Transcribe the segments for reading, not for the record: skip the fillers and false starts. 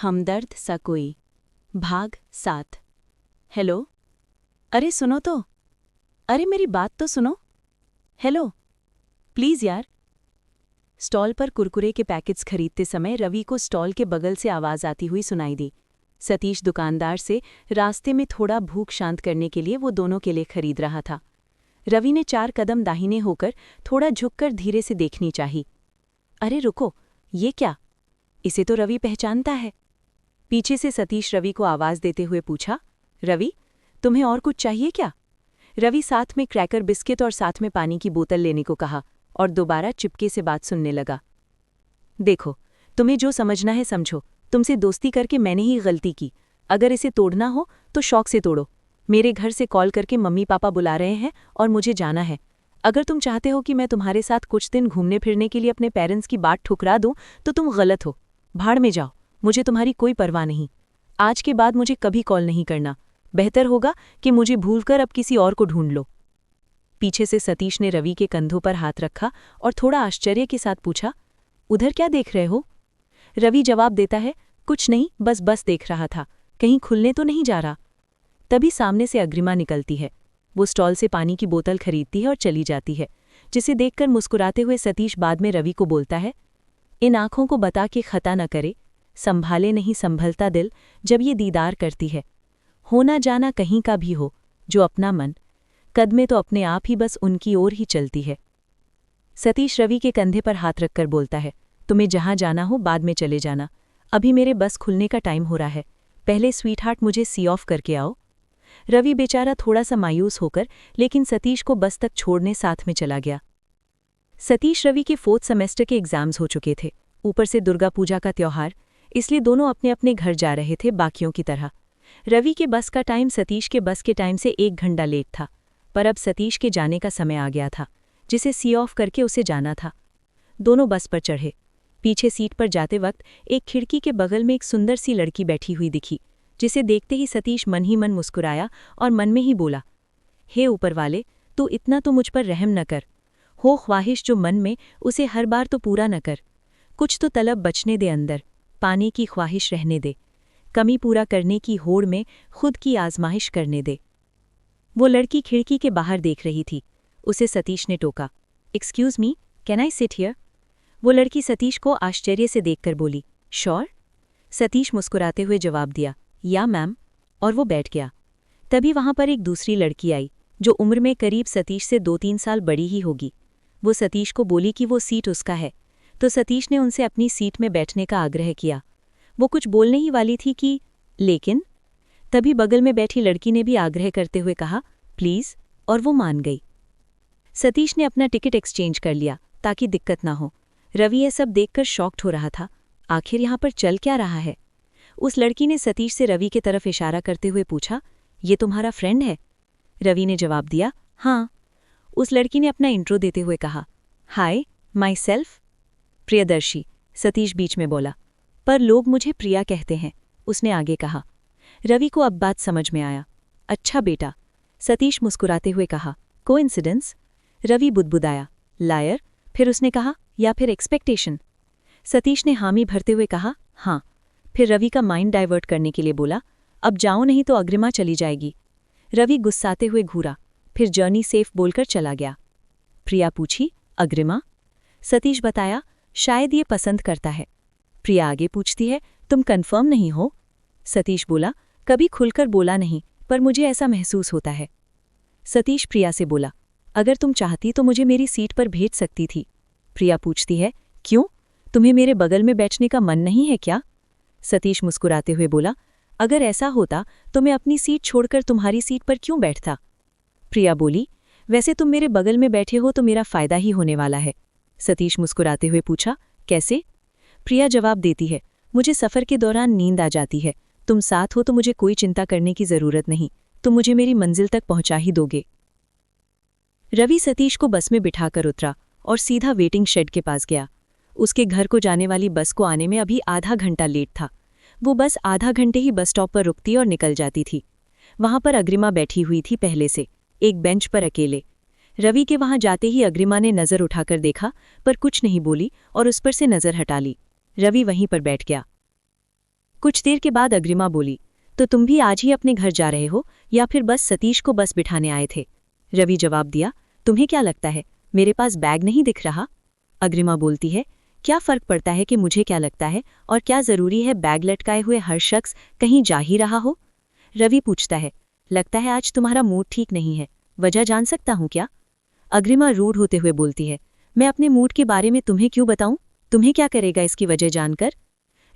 हमदर्द सा कोई भाग 7। हेलो। अरे सुनो तो। अरे मेरी बात तो सुनो। हेलो प्लीज़ यार। स्टॉल पर कुरकुरे के पैकेट्स खरीदते समय रवि को स्टॉल के बगल से आवाज़ आती हुई सुनाई दी। सतीश दुकानदार से रास्ते में थोड़ा भूख शांत करने के लिए वो दोनों के लिए खरीद रहा था। रवि ने 4 कदम दाहिने होकर थोड़ा झुककर धीरे से देखनी चाही। अरे रुको, ये क्या? इसे तो रवि पहचानता है। पीछे से सतीश रवि को आवाज़ देते हुए पूछा, रवि तुम्हें और कुछ चाहिए क्या? रवि साथ में क्रैकर बिस्किट और साथ में पानी की बोतल लेने को कहा और दोबारा चिपके से बात सुनने लगा। देखो, तुम्हें जो समझना है समझो। तुमसे दोस्ती करके मैंने ही गलती की। अगर इसे तोड़ना हो तो शौक से तोड़ो। मेरे घर से कॉल करके मम्मी पापा बुला रहे हैं और मुझे जाना है। अगर तुम चाहते हो कि मैं तुम्हारे साथ कुछ दिन घूमने फिरने के लिए अपने पेरेंट्स की बात ठुकरा दूं तो तुम गलत हो। भाड़ में जाओ, मुझे तुम्हारी कोई परवाह नहीं। आज के बाद मुझे कभी कॉल नहीं करना। बेहतर होगा कि मुझे भूलकर अब किसी और को ढूंढ लो। पीछे से सतीश ने रवि के कंधों पर हाथ रखा और थोड़ा आश्चर्य के साथ पूछा, उधर क्या देख रहे हो? रवि जवाब देता है, कुछ नहीं, बस देख रहा था, कहीं खुलने तो नहीं जा रहा। तभी सामने से अग्रिमा निकलती है। वो स्टॉल से पानी की बोतल खरीदती है और चली जाती है, जिसे देखकर मुस्कुराते हुए सतीश बाद में रवि को बोलता है, इन आंखों को बता के खता न करे, संभाले नहीं संभलता दिल जब ये दीदार करती है। होना जाना कहीं का भी हो, जो अपना मन, कदमें तो अपने आप ही बस उनकी ओर ही चलती है। सतीश रवि के कंधे पर हाथ रखकर बोलता है, तुम्हें जहां जाना हो बाद में चले जाना, अभी मेरे बस खुलने का टाइम हो रहा है। पहले स्वीटहार्ट मुझे सी ऑफ करके आओ। रवि बेचारा थोड़ा सा मायूस होकर लेकिन सतीश को बस तक छोड़ने साथ में चला गया। सतीश रवि के 4th सेमेस्टर के एग्जाम्स हो चुके थे, ऊपर से दुर्गा पूजा का त्योहार, इसलिए दोनों अपने अपने घर जा रहे थे बाकियों की तरह। रवि के बस का टाइम सतीश के बस के टाइम से 1 घंटा लेट था, पर अब सतीश के जाने का समय आ गया था, जिसे सी ऑफ करके उसे जाना था। दोनों बस पर चढ़े। पीछे सीट पर जाते वक्त एक खिड़की के बगल में एक सुंदर सी लड़की बैठी हुई दिखी, जिसे देखते ही सतीश मन ही मन मुस्कुराया और मन में ही बोला, हे ऊपर वाले, तू इतना तो मुझ पर रहम न कर। हो ख्वाहिश जो मन में, उसे हर बार तो पूरा न कर। कुछ तो तलब बचने दे अंदर, पाने की ख्वाहिश रहने दे। कमी पूरा करने की होड़ में खुद की आजमाइश करने दे। वो लड़की खिड़की के बाहर देख रही थी। उसे सतीश ने टोका, excuse me, can I sit here? वो लड़की सतीश को आश्चर्य से देखकर बोली, श्योर? सतीश मुस्कुराते हुए जवाब दिया, या मैम, और वो बैठ गया। तभी वहां पर एक दूसरी लड़की आई, जो उम्र में करीब सतीश से 2-3 साल बड़ी ही होगी। वो सतीश को बोली कि वो सीट उसका है, तो सतीश ने उनसे अपनी सीट में बैठने का आग्रह किया। वो कुछ बोलने ही वाली थी कि लेकिन तभी बगल में बैठी लड़की ने भी आग्रह करते हुए कहा, प्लीज़, और वो मान गई। सतीश ने अपना टिकट एक्सचेंज कर लिया ताकि दिक्कत ना हो। रवि यह सब देखकर शॉक्ड हो रहा था, आखिर यहाँ पर चल क्या रहा है? उस लड़की ने सतीश से रवि की तरफ इशारा करते हुए पूछा, ये तुम्हारा फ्रेंड है? रवि ने जवाब दिया, हाँ। उस लड़की ने अपना इंट्रो देते हुए कहा, हाय, माई सेल्फ प्रियदर्शी। सतीश बीच में बोला, पर लोग मुझे प्रिया कहते हैं, उसने आगे कहा। रवि को अब बात समझ में आया। अच्छा बेटा, सतीश मुस्कुराते हुए कहा, कोइंसिडेंस? रवि बुदबुदाया, लायर। फिर उसने कहा, या फिर एक्सपेक्टेशन? सतीश ने हामी भरते हुए कहा, हाँ। फिर रवि का माइंड डाइवर्ट करने के लिए बोला, अब जाओ नहीं तो अग्रिमा चली जाएगी। रवि गुस्साते हुए घूरा, फिर जर्नी सेफ बोलकर चला गया। प्रिया पूछी, अग्रिमा? सतीश बताया, शायद ये पसंद करता है। प्रिया आगे पूछती है, तुम कंफर्म नहीं हो? सतीश बोला, कभी खुलकर बोला नहीं, पर मुझे ऐसा महसूस होता है। सतीश प्रिया से बोला, अगर तुम चाहती तो मुझे मेरी सीट पर भेज सकती थी। प्रिया पूछती है, क्यों? तुम्हें मेरे बगल में बैठने का मन नहीं है क्या? सतीश मुस्कुराते हुए बोला, अगर ऐसा होता तो मैं अपनी सीट छोड़कर तुम्हारी सीट पर क्यों बैठता? प्रिया बोली, वैसे तुम मेरे बगल में बैठे हो तो मेरा फायदा ही होने वाला है। सतीश मुस्कुराते हुए पूछा, कैसे? प्रिया जवाब देती है, मुझे सफ़र के दौरान नींद आ जाती है। तुम साथ हो तो मुझे कोई चिंता करने की ज़रूरत नहीं, तुम मुझे मेरी मंजिल तक पहुंचा ही दोगे। रवि सतीश को बस में बिठाकर उतरा और सीधा वेटिंग शेड के पास गया। उसके घर को जाने वाली बस को आने में अभी आधा घंटा लेट था। वो बस आधा घंटे ही बस स्टॉप पर रुकती और निकल जाती थी। वहां पर अग्रिमा बैठी हुई थी पहले से, एक बेंच पर अकेले। रवि के वहां जाते ही अग्रिमा ने नज़र उठाकर देखा, पर कुछ नहीं बोली और उस पर से नज़र हटा ली। रवि वहीं पर बैठ गया। कुछ देर के बाद अग्रिमा बोली, तो तुम भी आज ही अपने घर जा रहे हो या फिर बस सतीश को बस बिठाने आए थे? रवि जवाब दिया, तुम्हें क्या लगता है मेरे पास बैग नहीं दिख रहा? अग्रिमा बोलती है, क्या फर्क पड़ता है कि मुझे क्या लगता है, और क्या जरूरी है बैग लटकाए हुए हर शख्स कहीं जा ही रहा हो? रवि पूछता है, लगता है आज तुम्हारा मूड ठीक नहीं है, वजह जान सकता हूं क्या? अग्रिमा रूड होते हुए बोलती है, मैं अपने मूड के बारे में तुम्हें क्यों बताऊं? तुम्हें क्या करेगा इसकी वजह जानकर?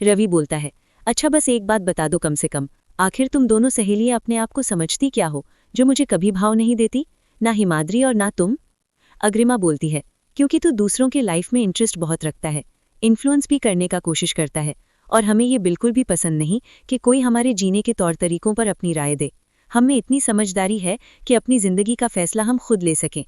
रवि बोलता है, अच्छा बस एक बात बता दो कम से कम, आखिर तुम दोनों सहेलियां अपने आप को समझती क्या हो, जो मुझे कभी भाव नहीं देती, ना हिमाद्री और ना तुम? अग्रिमा बोलती है, क्योंकि तू दूसरों के लाइफ में इंटरेस्ट बहुत रखता है, इन्फ्लुएंस भी करने का कोशिश करता है, और हमें ये बिल्कुल भी पसंद नहीं कि कोई हमारे जीने के तौर तरीकों पर अपनी राय दे। हम में इतनी समझदारी है कि अपनी जिंदगी का फैसला हम खुद ले सकें।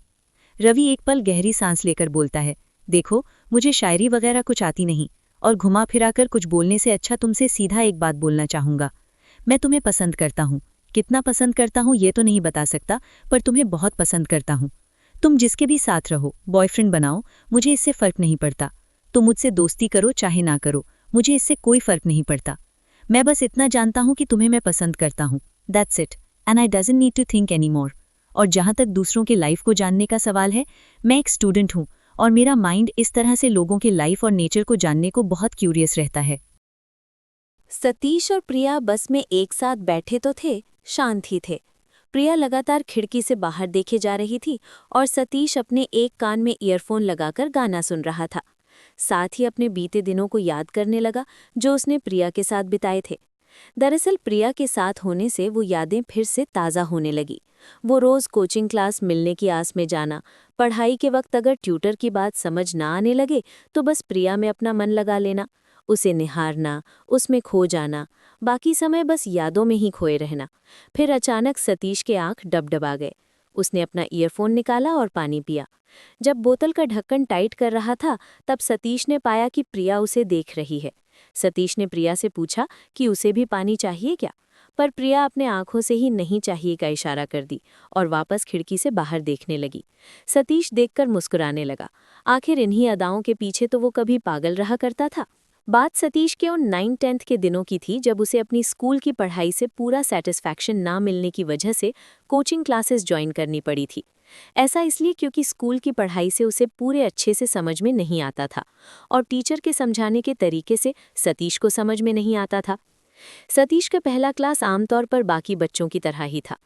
रवि एक पल गहरी सांस लेकर बोलता है, देखो मुझे शायरी वगैरह कुछ आती नहीं, और घुमा फिराकर कुछ बोलने से अच्छा तुमसे सीधा एक बात बोलना चाहूंगा। मैं तुम्हें पसंद करता हूँ, कितना पसंद करता हूँ ये तो नहीं बता सकता, पर तुम्हें बहुत पसंद करता हूँ। तुम जिसके भी साथ रहो, बॉयफ्रेंड बनाओ, मुझे इससे फर्क नहीं पड़ता। तुम मुझसे दोस्ती करो चाहे ना करो, मुझे इससे कोई फर्क नहीं पड़ता। मैं बस इतना जानता हूँ कि तुम्हें मैं पसंद करता हूँ, that's it, and I doesn't need to think any more. और जहाँ तक दूसरों के लाइफ को जानने का सवाल है, मैं एक स्टूडेंट हूँ, और मेरा माइंड इस तरह से लोगों के लाइफ और नेचर को जानने को बहुत क्यूरियस रहता है। सतीश और प्रिया बस में एक साथ बैठे तो थे, शांत ही थे। प्रिया लगातार खिड़की से बाहर देखे जा रही थी और सतीश अपने एक कान में ईयरफोन लगाकर गाना सुन रहा था। साथ ही अपने बीते दिनों को याद करने लगा जो उसने प्रिया के साथ बिताए थे। दरअसल प्रिया के साथ होने से वो यादें फिर से ताज़ा होने लगी। वो रोज़ कोचिंग क्लास मिलने की आस में जाना, पढ़ाई के वक्त अगर ट्यूटर की बात समझ ना आने लगे तो बस प्रिया में अपना मन लगा लेना, उसे निहारना, उसमें खो जाना, बाकी समय बस यादों में ही खोए रहना। फिर अचानक सतीश के आंख डबडबा गए। उसने अपना ईयरफोन निकाला और पानी पिया। जब बोतल का ढक्कन टाइट कर रहा था तब सतीश ने पाया कि प्रिया उसे देख रही है। सतीश ने प्रिया से पूछा कि उसे भी पानी चाहिए क्या, पर प्रिया अपने आंखों से ही नहीं चाहिए का इशारा कर दी और वापस खिड़की से बाहर देखने लगी। सतीश देखकर मुस्कुराने लगा। आखिर इन्हीं अदाओं के पीछे तो वो कभी पागल रहा करता था। बात सतीश के उन 9th-10th के दिनों की थी जब उसे अपनी स्कूल की पढ़ाई से पूरा सेटिस्फैक्शन ना मिलने की वजह से कोचिंग क्लासेस ज्वाइन करनी पड़ी थी। ऐसा इसलिए क्योंकि स्कूल की पढ़ाई से उसे पूरे अच्छे से समझ में नहीं आता था और टीचर के समझाने के तरीके से सतीश को समझ में नहीं आता था। सतीश का पहला क्लास आमतौर पर बाकी बच्चों की तरह ही था।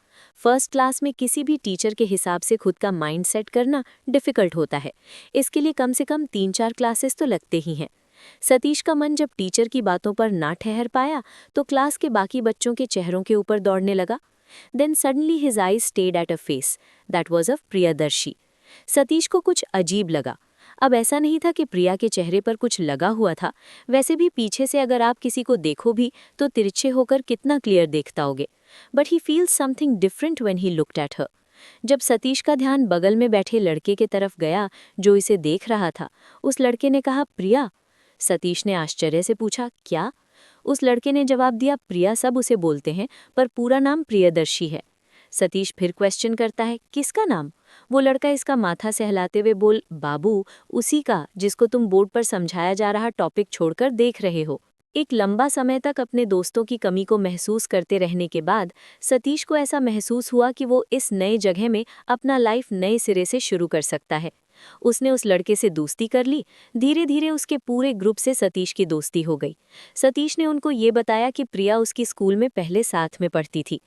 फर्स्ट क्लास में किसी भी टीचर के हिसाब से खुद का माइंड सेट करना डिफ़िकल्ट होता है। इसके लिए कम से कम 3-4 क्लासेस तो लगते ही हैं। सतीश का मन जब टीचर की बातों पर ना ठहर पाया तो क्लास के बाकी बच्चों के चेहरों के ऊपर दौड़ने लगा। Then suddenly his eyes stayed at a face that was of Priyadarshi. Satish को कुछ अजीब लगा। अब ऐसा नहीं था कि प्रिया के चेहरे पर कुछ लगा हुआ था, वैसे भी पीछे से अगर आप किसी को देखो भी तो तिरछे होकर कितना क्लियर देखता होगे। But he feels something different when he looked at her. जब सतीश का ध्यान बगल में बैठे लड़के के तरफ गया जो इसे देख रहा था, उस लड़के ने कहा, प्रिया। सतीश ने आश्चर्य से पूछा, क्या? उस लड़के ने जवाब दिया, प्रिया सब उसे बोलते हैं पर पूरा नाम प्रियदर्शी है। सतीश फिर क्वेश्चन करता है, किसका नाम? वो लड़का इसका माथा सहलाते हुए बोल, बाबू, उसी का जिसको तुम बोर्ड पर समझाया जा रहा टॉपिक छोड़कर देख रहे हो। एक लंबा समय तक अपने दोस्तों की कमी को महसूस करते रहने के बाद सतीश को ऐसा महसूस हुआ कि वो इस नए जगह में अपना लाइफ नए सिरे से शुरू कर सकता है। उसने उस लड़के से दोस्ती कर ली। धीरे धीरे उसके पूरे ग्रुप से सतीश की दोस्ती हो गई। सतीश ने उनको ये बताया कि प्रिया उसकी स्कूल में पहले साथ में पढ़ती थी।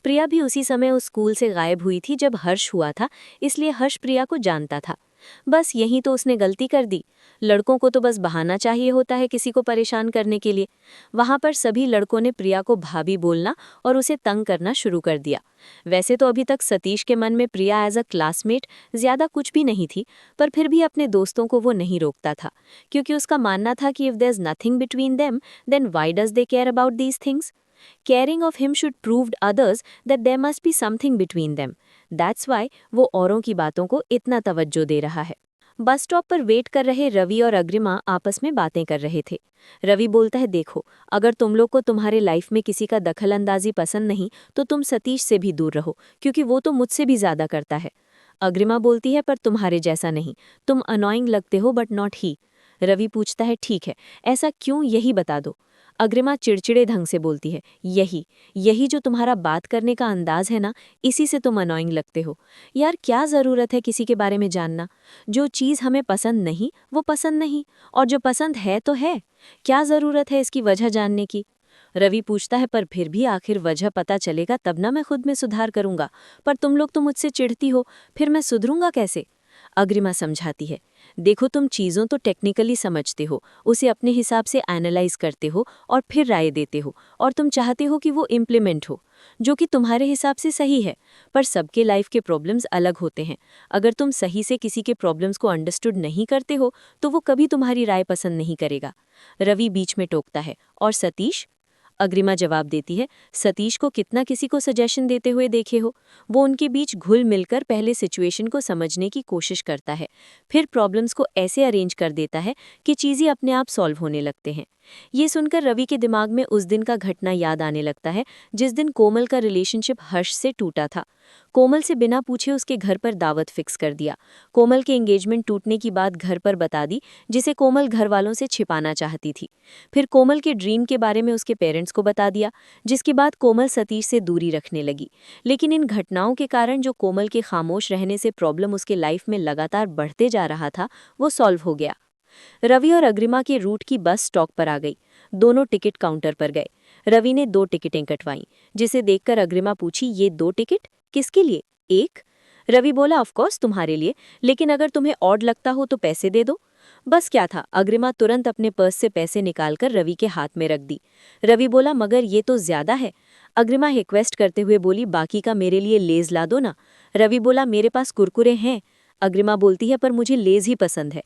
प्रिया भी उसी समय उस स्कूल से गायब हुई थी जब हर्ष हुआ था, इसलिए हर्ष प्रिया को जानता था। बस यही तो उसने गलती कर दी। लड़कों को तो बस बहाना चाहिए होता है किसी को परेशान करने के लिए। वहाँ पर सभी लड़कों ने प्रिया को भाभी बोलना और उसे तंग करना शुरू कर दिया। वैसे तो अभी तक सतीश के मन में प्रिया एज अ क्लासमेट ज़्यादा कुछ भी नहीं थी, पर फिर भी अपने दोस्तों को वो नहीं रोकता था, क्योंकि उसका मानना था कि if there is nothing between them then why does they care about these things. Caring of him should prove others that there must be something between them. That's why वो औरों की बातों को इतना तवज्जो दे रहा है। बस स्टॉप पर वेट कर रहे रवि और अग्रिमा आपस में बातें कर रहे थे। रवि बोलता है, देखो, अगर तुम लोग को तुम्हारे लाइफ में किसी का दखल अंदाजी पसंद नहीं तो तुम सतीश से भी दूर रहो, क्योंकि वो तो मुझसे भी ज़्यादा करता है। अग्रिमा बोलती है, पर तुम्हारे जैसा नहीं, तुम अनोइंग लगते हो बट नॉट ही। रवि पूछता है, ठीक है, ऐसा क्यों, यही बता दो। अग्रिमा चिड़चिड़े ढंग से बोलती है, यही यही जो तुम्हारा बात करने का अंदाज है ना, इसी से तुम अनोइंग लगते हो। यार क्या ज़रूरत है किसी के बारे में जानना। जो चीज़ हमें पसंद नहीं वो पसंद नहीं, और जो पसंद है तो है। क्या ज़रूरत है इसकी वजह जानने की। रवि पूछता है, पर फिर भी आखिर वजह पता चलेगा तब ना मैं खुद में सुधार करूंगा। पर तुम लोग तो मुझसे चिढ़ती हो, फिर मैं सुधरूंगा कैसे। अग्रिमा समझाती है, देखो तुम चीज़ों तो टेक्निकली समझते हो, उसे अपने हिसाब से एनालाइज करते हो और फिर राय देते हो, और तुम चाहते हो कि वो इम्प्लीमेंट हो, जो कि तुम्हारे हिसाब से सही है। पर सबके लाइफ के प्रॉब्लम्स अलग होते हैं। अगर तुम सही से किसी के प्रॉब्लम्स को अंडरस्टूड नहीं करते हो तो वो कभी तुम्हारी राय पसंद नहीं करेगा। रवि बीच में टोकता है, और सतीश। अग्रिमा जवाब देती है, सतीश को कितना किसी को सजेशन देते हुए देखे हो। वो उनके बीच घुल मिलकर पहले सिचुएशन को समझने की कोशिश करता है, फिर प्रॉब्लम्स को ऐसे अरेंज कर देता है कि चीज़ें अपने आप सॉल्व होने लगते हैं। ये सुनकर रवि के दिमाग में उस दिन का घटना याद आने लगता है जिस दिन कोमल का रिलेशनशिप हर्ष से टूटा था। कोमल से बिना पूछे उसके घर पर दावत फिक्स कर दिया। कोमल के एंगेजमेंट टूटने की बात घर पर बता दी, जिसे कोमल घर वालों से छिपाना चाहती थी। फिर कोमल के ड्रीम के बारे में उसके पेरेंट्स को बता दिया, जिसके बाद कोमल सतीश से दूरी रखने लगी। लेकिन इन घटनाओं के कारण जो कोमल के खामोश रहने से प्रॉब्लम उसके लाइफ में लगातार बढ़ते जा रहा था, वो सॉल्व हो गया। रवि और अग्रिमा के रूट की बस स्टॉप पर आ गई। दोनों टिकट काउंटर पर गए। रवि ने 2 टिकटें कटवाईं, जिसे देखकर अग्रिमा पूछी, ये 2 टिकट किसके लिए? एक। रवि बोला, ऑफकोर्स तुम्हारे लिए, लेकिन अगर तुम्हें ऑड लगता हो तो पैसे दे दो। बस क्या था, अग्रिमा तुरंत अपने पर्स से पैसे निकालकर रवि के हाथ में रख दी। रवि बोला, मगर ये तो ज्यादा है। अग्रिमा रिक्वेस्ट करते हुए बोली, बाकी का मेरे लिए लेज ला दो ना। रवि बोला, मेरे पास कुरकुरे हैं। अग्रिमा बोलती है, पर मुझे लेज ही पसंद है।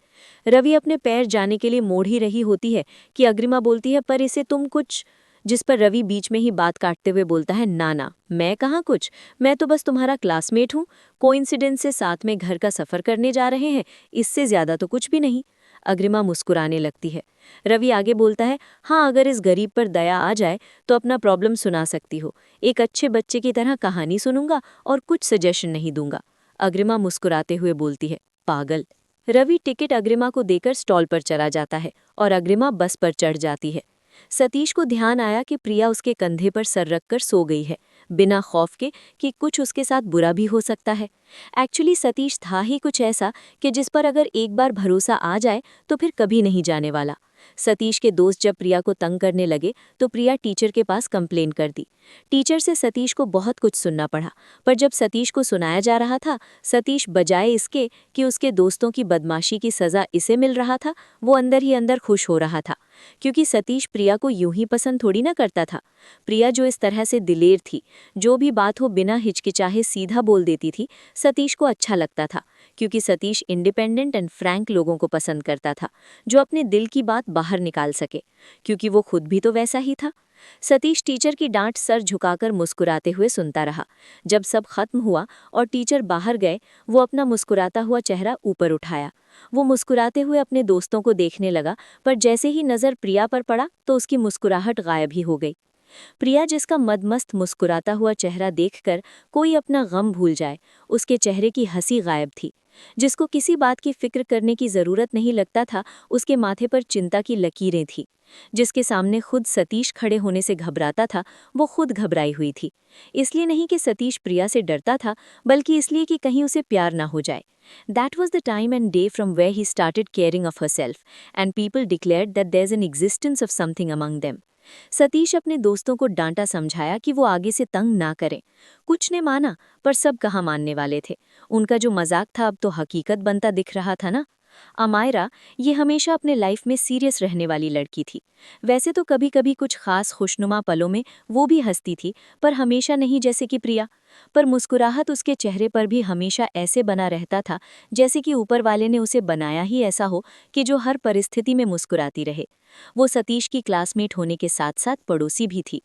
रवि अपने पैर जाने के लिए मोड़ ही रही होती है कि अग्रिमा बोलती है, पर इसे तुम कुछ। जिस पर रवि बीच में ही बात काटते हुए बोलता है, ना ना, मैं कहाँ कुछ, मैं तो बस तुम्हारा क्लासमेट हूँ। कोइंसिडेंस से साथ में घर का सफर करने जा रहे हैं, इससे ज्यादा तो कुछ भी नहीं। अग्रिमा मुस्कुराने लगती है। रवि आगे बोलता है, हाँ, अगर इस गरीब पर दया आ जाए तो अपना प्रॉब्लम सुना सकती हो। एक अच्छे बच्चे की तरह कहानी सुनूंगा और कुछ सजेशन नहीं दूंगा। अग्रिमा मुस्कुराते हुए बोलती है, पागल। रवि टिकट अग्रिमा को देकर स्टॉल पर चला जाता है और अग्रिमा बस पर चढ़ जाती है। सतीश को ध्यान आया कि प्रिया उसके कंधे पर सर रखकर सो गई है, बिना खौफ के कि कुछ उसके साथ बुरा भी हो सकता है। एक्चुअली सतीश था ही कुछ ऐसा कि जिस पर अगर एक बार भरोसा आ जाए तो फिर कभी नहीं जाने वाला। सतीश के दोस्त जब प्रिया को तंग करने लगे तो प्रिया टीचर के पास कंप्लेन कर दी। टीचर से सतीश को बहुत कुछ सुनना पड़ा, पर जब सतीश को सुनाया जा रहा था, सतीश बजाय इसके कि उसके दोस्तों की बदमाशी की सज़ा इसे मिल रहा था, वो अंदर ही अंदर खुश हो रहा था, क्योंकि सतीश प्रिया को यूं ही पसंद थोड़ी ना करता था। प्रिया जो इस तरह से दिलेर थी, जो भी बात हो बिना हिचकिचाहे सीधा बोल देती थी, सतीश को अच्छा लगता था, क्योंकि सतीश इंडिपेंडेंट एंड फ्रैंक लोगों को पसंद करता था, जो अपने दिल की बात बाहर निकाल सके, क्योंकि वो खुद भी तो वैसा ही था। सतीश टीचर की डांट सर झुकाकर मुस्कुराते हुए सुनता रहा। जब सब खत्म हुआ और टीचर बाहर गए, वो अपना मुस्कुराता हुआ चेहरा ऊपर उठाया। वो मुस्कुराते हुए अपने दोस्तों को देखने लगा, पर जैसे ही नज़र प्रिया पर पड़ा तो उसकी मुस्कुराहट गायब ही हो गई। प्रिया, जिसका मदमस्त मुस्कुराता हुआ चेहरा देखकर कोई अपना गम भूल जाए, उसके चेहरे की हंसी गायब थी। जिसको किसी बात की फिक्र करने की जरूरत नहीं लगता था, उसके माथे पर चिंता की लकीरें थीं। जिसके सामने खुद सतीश खड़े होने से घबराता था, वो खुद घबराई हुई थी। इसलिए नहीं कि सतीश प्रिया से डरता था, बल्कि इसलिए कि कहीं उसे प्यार ना हो जाए। That was the time and day from where he started caring of herself, and people declared that there's an existence of something among them. Satish अपने दोस्तों को डांटा समझाया कि वो आगे से तंग ना करें। कुछ ने माना, पर सब कहाँ मानने वाले थे। उनका जो मजाक था अब तो हकीकत बनता दिख रहा था ना। अमायरा, ये हमेशा अपने लाइफ में सीरियस रहने वाली लड़की थी। वैसे तो कभी कभी कुछ खास खुशनुमा पलों में वो भी हंसती थी, पर हमेशा नहीं जैसे कि प्रिया। पर मुस्कुराहट उसके चेहरे पर भी हमेशा ऐसे बना रहता था जैसे कि ऊपर वाले ने उसे बनाया ही ऐसा हो कि जो हर परिस्थिति में मुस्कुराती रहे। वो सतीश की क्लासमेट होने के साथ साथ पड़ोसी भी थी।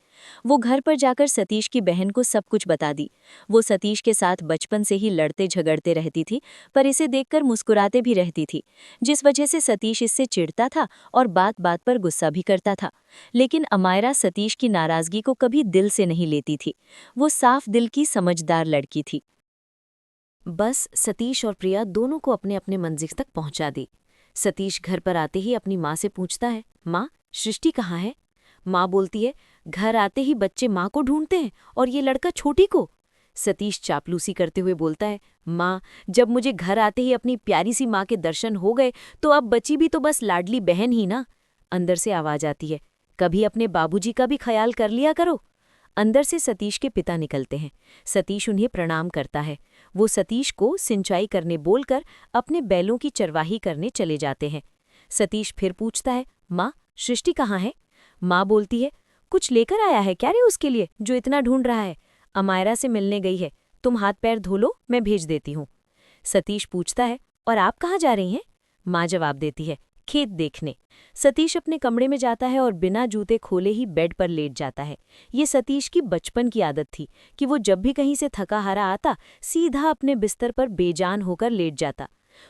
वो घर पर जाकर सतीश की बहन को सब कुछ बता दी। वो सतीश के साथ बचपन से ही लड़ते झगड़ते रहती थी, पर इसे देखकर मुस्कुराते भी रहती थी, जिस वजह से सतीश इससे चिढ़ता था और बात बात पर गुस्सा भी करता था। लेकिन अमायरा सतीश की नाराजगी को कभी दिल से नहीं लेती थी। वो साफ दिल की समझदार लड़की थी। बस सतीश और प्रिया दोनों को अपने अपने मंजिल तक पहुंचा दी। सतीश घर पर आते ही अपनी माँ से पूछता है, माँ, सृष्टि कहाँ है? माँ बोलती है, घर आते ही बच्चे माँ को ढूंढते हैं और ये लड़का छोटी को। सतीश चापलूसी करते हुए बोलता है, माँ, जब मुझे घर आते ही अपनी प्यारी सी माँ के दर्शन हो गए तो अब बची भी तो बस लाडली बहन ही ना। अंदर से आवाज आती है, कभी अपने बाबूजी का भी ख्याल कर लिया करो। अंदर से सतीश के पिता निकलते हैं। सतीश उन्हें प्रणाम करता है। वो सतीश को सिंचाई करने बोलकर अपने बैलों की चरवाही करने चले जाते हैं। सतीश फिर पूछता है, माँ, सृष्टि कहाँ है? माँ बोलती है, कुछ लेकर आया है क्या रे उसके लिए जो इतना ढूंढ रहा है? अमायरा से मिलने गई है, तुम हाथ पैर धो लो, मैं भेज देती हूँ। सतीश पूछता है, और आप कहाँ जा रही हैं? माँ जवाब देती है, खेत देखने। सतीश अपने कमरे में जाता है और बिना जूते खोले ही बेड पर लेट जाता है। ये सतीश की बचपन की आदत थी कि वो जब भी कहीं से थका हारा आता सीधा अपने बिस्तर पर बेजान होकर लेट जाता।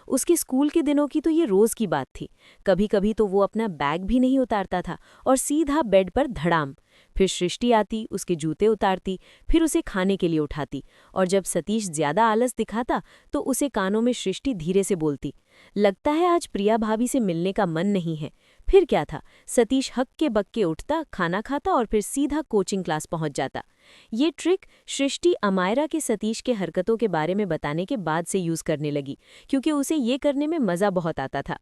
उसके स्कूल के दिनों की तो ये रोज की बात थी। कभी कभी तो वो अपना बैग भी नहीं उतारता था और सीधा बेड पर धड़ाम। फिर सृष्टि आती, उसके जूते उतारती, फिर उसे खाने के लिए उठाती, और जब सतीश ज्यादा आलस दिखाता तो उसे कानों में सृष्टि धीरे से बोलती, लगता है आज प्रिया भाभी से मिलने का मन नहीं है। फिर क्या था, सतीश हक्के बक्के उठता, खाना खाता और फिर सीधा कोचिंग क्लास पहुंच जाता। ये ट्रिक सृष्टि अमायरा के सतीश के हरकतों के बारे में बताने के बाद से यूज करने लगी, क्योंकि उसे ये करने में मजा बहुत आता था।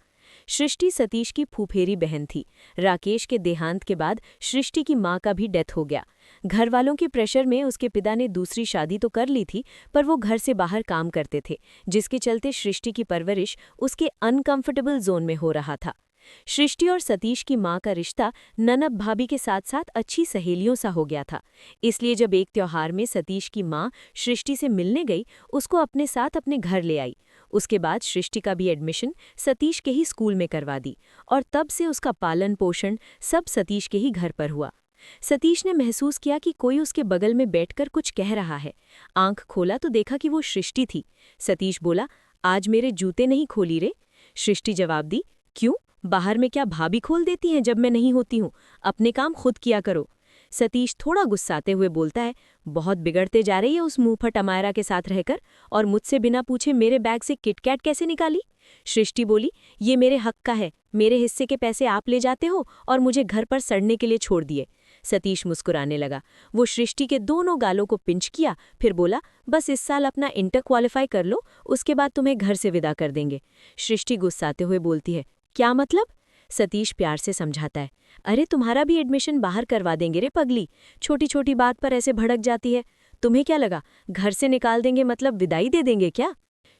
सृष्टि सतीश की फूफेरी बहन थी। राकेश के देहांत के बाद सृष्टि की माँ का भी डेथ हो गया। घर वालों के प्रेशर में उसके पिता ने दूसरी शादी तो कर ली थी, पर वो घर से बाहर काम करते थे, जिसके चलते सृष्टि की परवरिश उसके अनकंफर्टेबल जोन में हो रहा था। सृष्टि और सतीश की माँ का रिश्ता ननद भाभी के साथ साथ अच्छी सहेलियों सा हो गया था। इसलिए जब एक त्योहार में सतीश की माँ सृष्टि से मिलने गई, उसको अपने साथ अपने घर ले आई। उसके बाद सृष्टि का भी एडमिशन सतीश के ही स्कूल में करवा दी और तब से उसका पालन पोषण सब सतीश के ही घर पर हुआ। सतीश ने महसूस किया कि कोई उसके बगल में बैठकर कुछ कह रहा है। आंख खोला तो देखा कि वो सृष्टि थी। सतीश बोला, आज मेरे जूते नहीं खोली रे? सृष्टि जवाब दी, क्यों? बाहर में क्या भाभी खोल देती हैं जब मैं नहीं होती हूँ? अपने काम खुद किया करो। सतीश थोड़ा गुस्साते हुए बोलता है, बहुत बिगड़ते जा रही है उस मुंहफट अमायरा के साथ रहकर, और मुझसे बिना पूछे मेरे बैग से किटकैट कैसे निकाली? सृष्टि बोली, ये मेरे हक का है, मेरे हिस्से के पैसे आप ले जाते हो और मुझे घर पर सड़ने के लिए छोड़ दिए। सतीश मुस्कुराने लगा। वो सृष्टि के दोनों गालों को पिंच किया, फिर बोला, बस इस साल अपना इंटर क्वालिफाई कर लो, उसके बाद तुम्हें घर से विदा कर देंगे। सृष्टि गुस्साते हुए बोलती है, क्या मतलब? सतीश प्यार से समझाता है, अरे तुम्हारा भी एडमिशन बाहर करवा देंगे रे पगली, छोटी छोटी बात पर ऐसे भड़क जाती है। तुम्हें क्या लगा घर से निकाल देंगे मतलब विदाई दे देंगे क्या?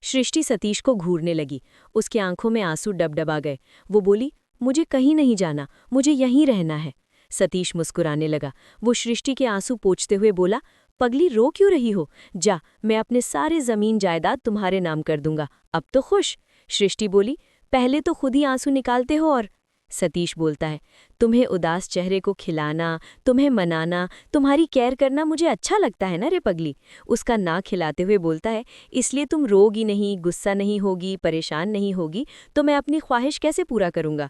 सृष्टि सतीश को घूरने लगी। उसकी आंखों में आंसू डबडबा गए। वो बोली, मुझे कहीं नहीं जाना, मुझे यहीं रहना है। सतीश मुस्कुराने लगा। वो सृष्टि के आंसू पोंछते हुए बोला, पगली रो क्यों रही हो? जा, मैं अपने सारे जमीन जायदाद तुम्हारे नाम कर दूंगा, अब तो खुश? सृष्टि बोली, पहले तो खुद ही आंसू निकालते हो और। सतीश बोलता है, तुम्हें उदास चेहरे को खिलाना, तुम्हें मनाना, तुम्हारी केयर करना मुझे अच्छा लगता है ना रे पगली। उसका ना खिलाते हुए बोलता है, इसलिए तुम रोगी नहीं, गुस्सा नहीं होगी, परेशान नहीं होगी, तो मैं अपनी ख्वाहिश कैसे पूरा करूंगा?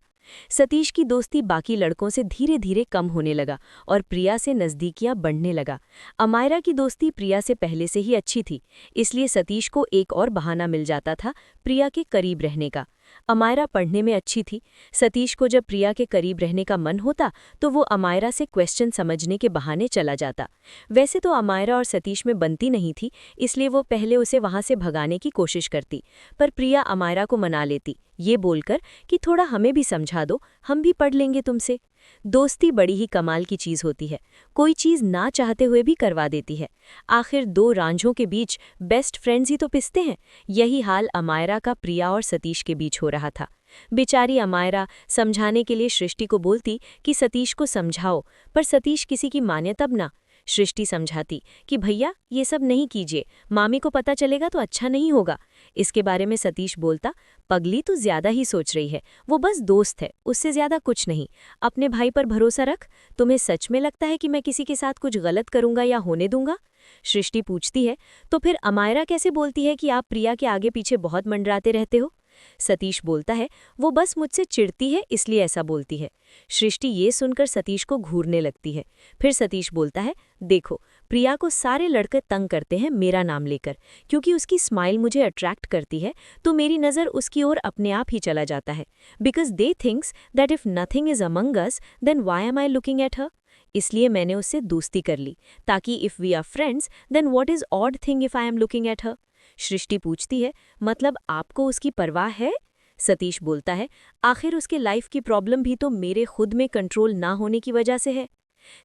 सतीश की दोस्ती बाकी लड़कों से धीरे धीरे कम होने लगा और प्रिया से नज़दीकियां बढ़ने लगा। अमायरा की दोस्ती प्रिया से पहले से ही अच्छी थी, इसलिए सतीश को एक और बहाना मिल जाता था प्रिया के करीब रहने का। अमायरा पढ़ने में अच्छी थी। सतीश को जब प्रिया के करीब रहने का मन होता तो वो अमायरा से क्वेश्चन समझने के बहाने चला जाता। वैसे तो अमायरा और सतीश में बनती नहीं थी, इसलिए वो पहले उसे वहां से भगाने की कोशिश करती, पर प्रिया अमायरा को मना लेती, ये बोलकर कि थोड़ा हमें भी समझा दो, हम भी पढ़ लेंगे तुमसे। दोस्ती बड़ी ही कमाल की चीज होती है, कोई चीज ना चाहते हुए भी करवा देती है। आखिर दो रांझों के बीच बेस्ट फ्रेंड्स ही तो पिसते हैं। यही हाल अमायरा का प्रिया और सतीश के बीच हो रहा था। बेचारी अमायरा समझाने के लिए सृष्टि को बोलती कि सतीश को समझाओ, पर सतीश किसी की माने तब ना। सृष्टि समझाती कि भैया ये सब नहीं कीजिए, मामी को पता चलेगा तो अच्छा नहीं होगा। इसके बारे में सतीश बोलता, पगली तू ज्यादा ही सोच रही है, वो बस दोस्त है, उससे ज्यादा कुछ नहीं। अपने भाई पर भरोसा रख। तुम्हें सच में लगता है कि मैं किसी के साथ कुछ गलत करूंगा या होने दूंगा? सृष्टि पूछती है, तो फिर अमायरा कैसे बोलती है कि आप प्रिया के आगे पीछे बहुत मंडराते रहते हो? सतीश बोलता है, वो बस मुझसे चिढ़ती है इसलिए ऐसा बोलती है। सृष्टि ये सुनकर सतीश को घूरने लगती है। फिर सतीश बोलता है, देखो, प्रिया को सारे लड़के तंग करते हैं मेरा नाम लेकर, क्योंकि उसकी स्माइल मुझे अट्रैक्ट करती है तो मेरी नज़र उसकी ओर अपने आप ही चला जाता है। Because they thinks that if nothing is among us then why am I looking at her. इसलिए मैंने उससे दोस्ती कर ली, ताकि if we are friends then what is odd thing if I am looking at her. Srishti पूछती है, मतलब आपको उसकी परवाह है? सतीश बोलता है, आखिर उसके लाइफ की प्रॉब्लम भी तो मेरे खुद में कंट्रोल ना होने की वजह से है।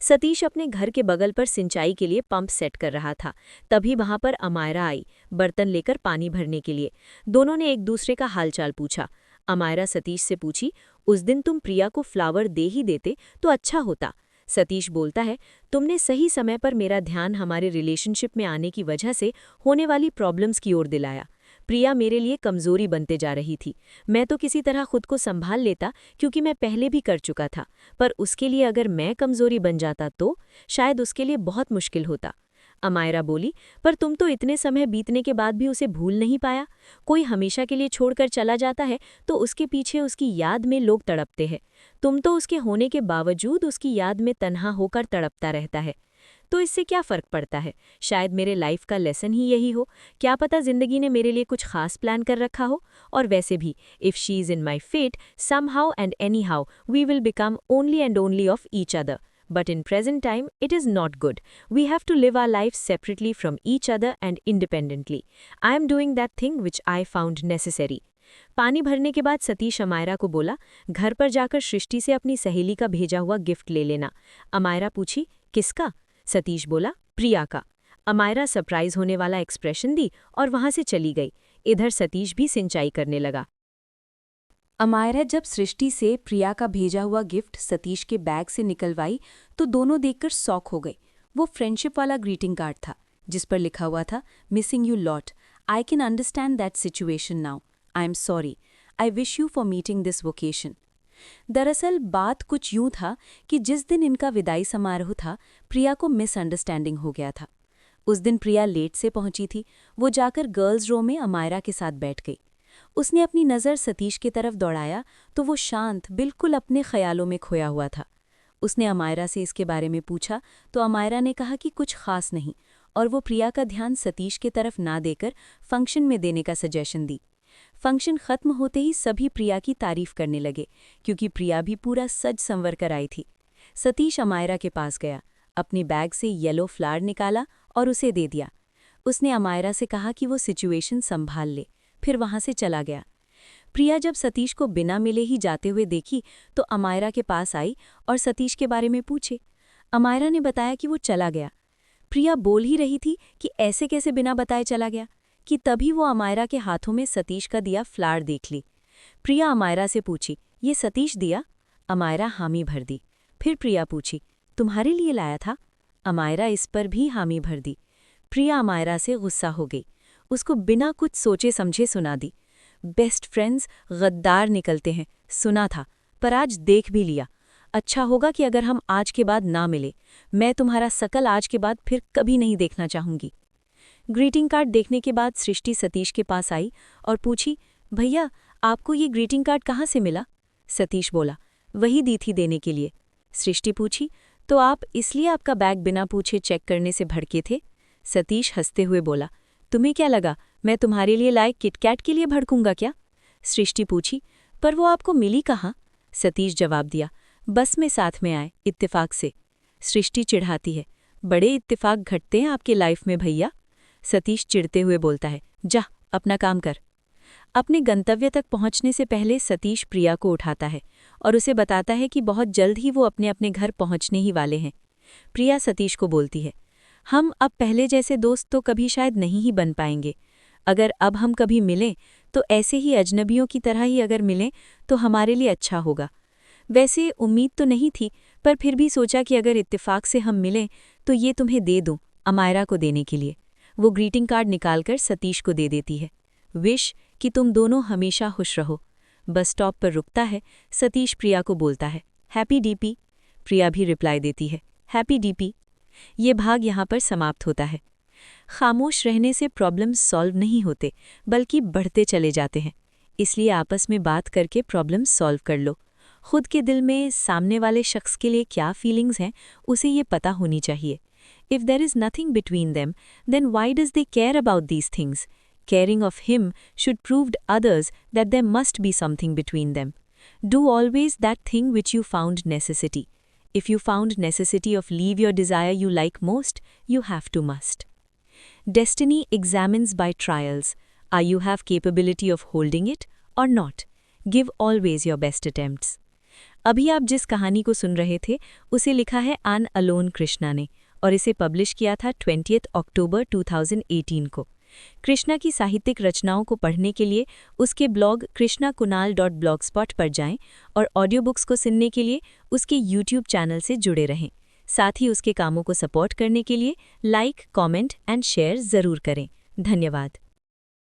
सतीश अपने घर के बगल पर सिंचाई के लिए पंप सेट कर रहा था। तभी वहां पर अमायरा आई, बर्तन लेकर पानी भरने के लिए। दोनों ने एक दूसरे का हालचाल पूछा। अमायरा सतीश से पूछी, उस दिन तुम प्रिया को फ्लावर दे ही देते तो अच्छा होता। सतीश बोलता है, तुमने सही समय पर मेरा ध्यान हमारे रिलेशनशिप में आने की वजह से होने वाली प्रॉब्लम्स की ओर दिलाया। प्रिया मेरे लिए कमजोरी बनते जा रही थी। मैं तो किसी तरह खुद को संभाल लेता, क्योंकि मैं पहले भी कर चुका था, पर उसके लिए अगर मैं कमजोरी बन जाता तो शायद उसके लिए बहुत मुश्किल होता। अमायरा बोली, पर तुम तो इतने समय बीतने के बाद भी उसे भूल नहीं पाया। कोई हमेशा के लिए छोड़कर चला जाता है तो उसके पीछे उसकी याद में लोग तड़पते हैं। तुम तो उसके होने के बावजूद उसकी याद में तन्हा होकर तड़पता रहता है। तो इससे क्या फ़र्क पड़ता है? शायद मेरे लाइफ का लेसन ही यही हो। क्या पता ज़िंदगी ने मेरे लिए कुछ खास प्लान कर रखा हो। और वैसे भी, if she is in my fate, somehow and anyhow we will become only and only of each other. But in present time, it is not good. We have to live our lives separately from each other and independently. I am doing that thing which I found necessary. पानी भरने के बाद सतीश अमायरा को बोला, घर पर जाकर सृष्टि से अपनी सहेली का भेजा हुआ गिफ्ट ले लेना। अमायरा पूछी, किसका? सतीश बोला, प्रिया का। अमायरा सरप्राइज होने वाला एक्सप्रेशन दी और वहां से चली गई। इधर सतीश भी सिंचाई करने लगा। अमायरा जब सृष्टि से प्रिया का भेजा हुआ गिफ्ट सतीश के बैग से निकलवाई तो दोनों देखकर शॉक हो गए। वो फ्रेंडशिप वाला ग्रीटिंग कार्ड था, जिस पर लिखा हुआ था, missing you lot, I can understand that situation now, I am sorry, I wish you for meeting this vocation. दरअसल बात कुछ यूं था कि जिस दिन इनका विदाई समारोह था, प्रिया को मिसअंडरस्टैंडिंग हो गया था। उस दिन प्रिया लेट से पहुंची थी। वो जाकर गर्ल्स रो में अमायरा के साथ बैठ गई। उसने अपनी नज़र सतीश की तरफ दौड़ाया तो वो शांत, बिल्कुल अपने ख्यालों में खोया हुआ था। उसने अमायरा से इसके बारे में पूछा तो अमायरा ने कहा कि कुछ खास नहीं, और वो प्रिया का ध्यान सतीश की तरफ ना देकर फंक्शन में देने का सजेशन दी। फंक्शन खत्म होते ही सभी प्रिया की तारीफ करने लगे, क्योंकि प्रिया भी पूरा सज संवर कर आई थी। सतीश अमायरा के पास गया, अपनी बैग से येलो फ्लावर निकाला और उसे दे दिया। उसने अमायरा से कहा कि वो सिचुएशन संभाल ले, फिर वहां से चला गया। प्रिया जब सतीश को बिना मिले ही जाते हुए देखी तो अमायरा के पास आई और सतीश के बारे में पूछे। अमायरा ने बताया कि वो चला गया। प्रिया बोल ही रही थी कि ऐसे कैसे बिना बताए चला गया, कि तभी वो अमायरा के हाथों में सतीश का दिया फ्लावर देख ली। प्रिया अमायरा से पूछी, ये सतीश दिया? अमायरा हामी भर दी। फिर प्रिया पूछी, तुम्हारे लिए लाया था? अमायरा इस पर भी हामी भर दी। प्रिया अमायरा से गुस्सा हो गई, उसको बिना कुछ सोचे समझे सुना दी। बेस्ट फ्रेंड्स गद्दार निकलते हैं, सुना था, पर आज देख भी लिया। अच्छा होगा कि अगर हम आज के बाद ना मिले। मैं तुम्हारा शकल आज के बाद फिर कभी नहीं देखना चाहूंगी। ग्रीटिंग कार्ड देखने के बाद सृष्टि सतीश के पास आई और पूछी, भैया आपको ये ग्रीटिंग कार्ड कहाँ से मिला? सतीश बोला, वही दी थी देने के लिए। सृष्टि पूछी, तो आप इसलिए आपका बैग बिना पूछे चेक करने से भड़के थे? सतीश हंसते हुए बोला, तुम्हें क्या लगा मैं तुम्हारे लिए लाए किटकैट के लिए भड़कूंगा क्या? सृष्टि पूछी, पर वो आपको मिली कहाँ? सतीश जवाब दिया, बस में साथ में आए, इत्तेफाक से। सृष्टि चिढ़ाती है, बड़े इत्तेफाक घटते हैं आपके लाइफ में भैया। सतीश चिढ़ते हुए बोलता है, जा अपना काम कर। अपने गंतव्य तक पहुंचने से पहले सतीश प्रिया को उठाता है और उसे बताता है कि बहुत जल्द ही वो अपने अपने घर पहुंचने ही वाले हैं। प्रिया सतीश को बोलती है, हम अब पहले जैसे दोस्त तो कभी शायद नहीं ही बन पाएंगे। अगर अब हम कभी मिलें तो ऐसे ही अजनबियों की तरह ही अगर मिलें तो हमारे लिए अच्छा होगा। वैसे उम्मीद तो नहीं थी, पर फिर भी सोचा कि अगर इत्तेफाक से हम मिलें तो ये तुम्हें दे दूं, अमायरा को देने के लिए। वो ग्रीटिंग कार्ड निकालकर सतीश को दे देती है। विश कि तुम दोनों हमेशा खुश रहो। बस स्टॉप पर रुकता है। सतीश प्रिया को बोलता है, हैप्पी डीपी। प्रिया भी रिप्लाई देती है, हैप्पी डीपी। ये भाग यहाँ पर समाप्त होता है। खामोश रहने से प्रॉब्लम्स सॉल्व नहीं होते, बल्कि बढ़ते चले जाते हैं। इसलिए आपस में बात करके प्रॉब्लम सॉल्व कर लो। खुद के दिल में सामने वाले शख्स के लिए क्या फीलिंग्स हैं उसे ये पता होनी चाहिए। If there is nothing between them, then why does they care about these things? Caring of him should prove to others that there must be something between them. Do always that thing which you found necessity. If you found necessity of leave your desire you like most, you have to must. Destiny examines by trials. Are you have capability of holding it or not? Give always your best attempts. अभी आप जिस कहानी को सुन रहे थे उसे लिखा है आन अलोन कृष्णा ने और इसे पब्लिश किया था 20 अक्टूबर 2018 को। कृष्णा की साहित्यिक रचनाओं को पढ़ने के लिए उसके ब्लॉग krishnakunal.blogspot पर जाएं और ऑडियो बुक्स को सुनने के लिए उसके YouTube चैनल से जुड़े रहें। साथ ही उसके कामों को सपोर्ट करने के लिए लाइक, कमेंट एंड शेयर ज़रूर करें। धन्यवाद।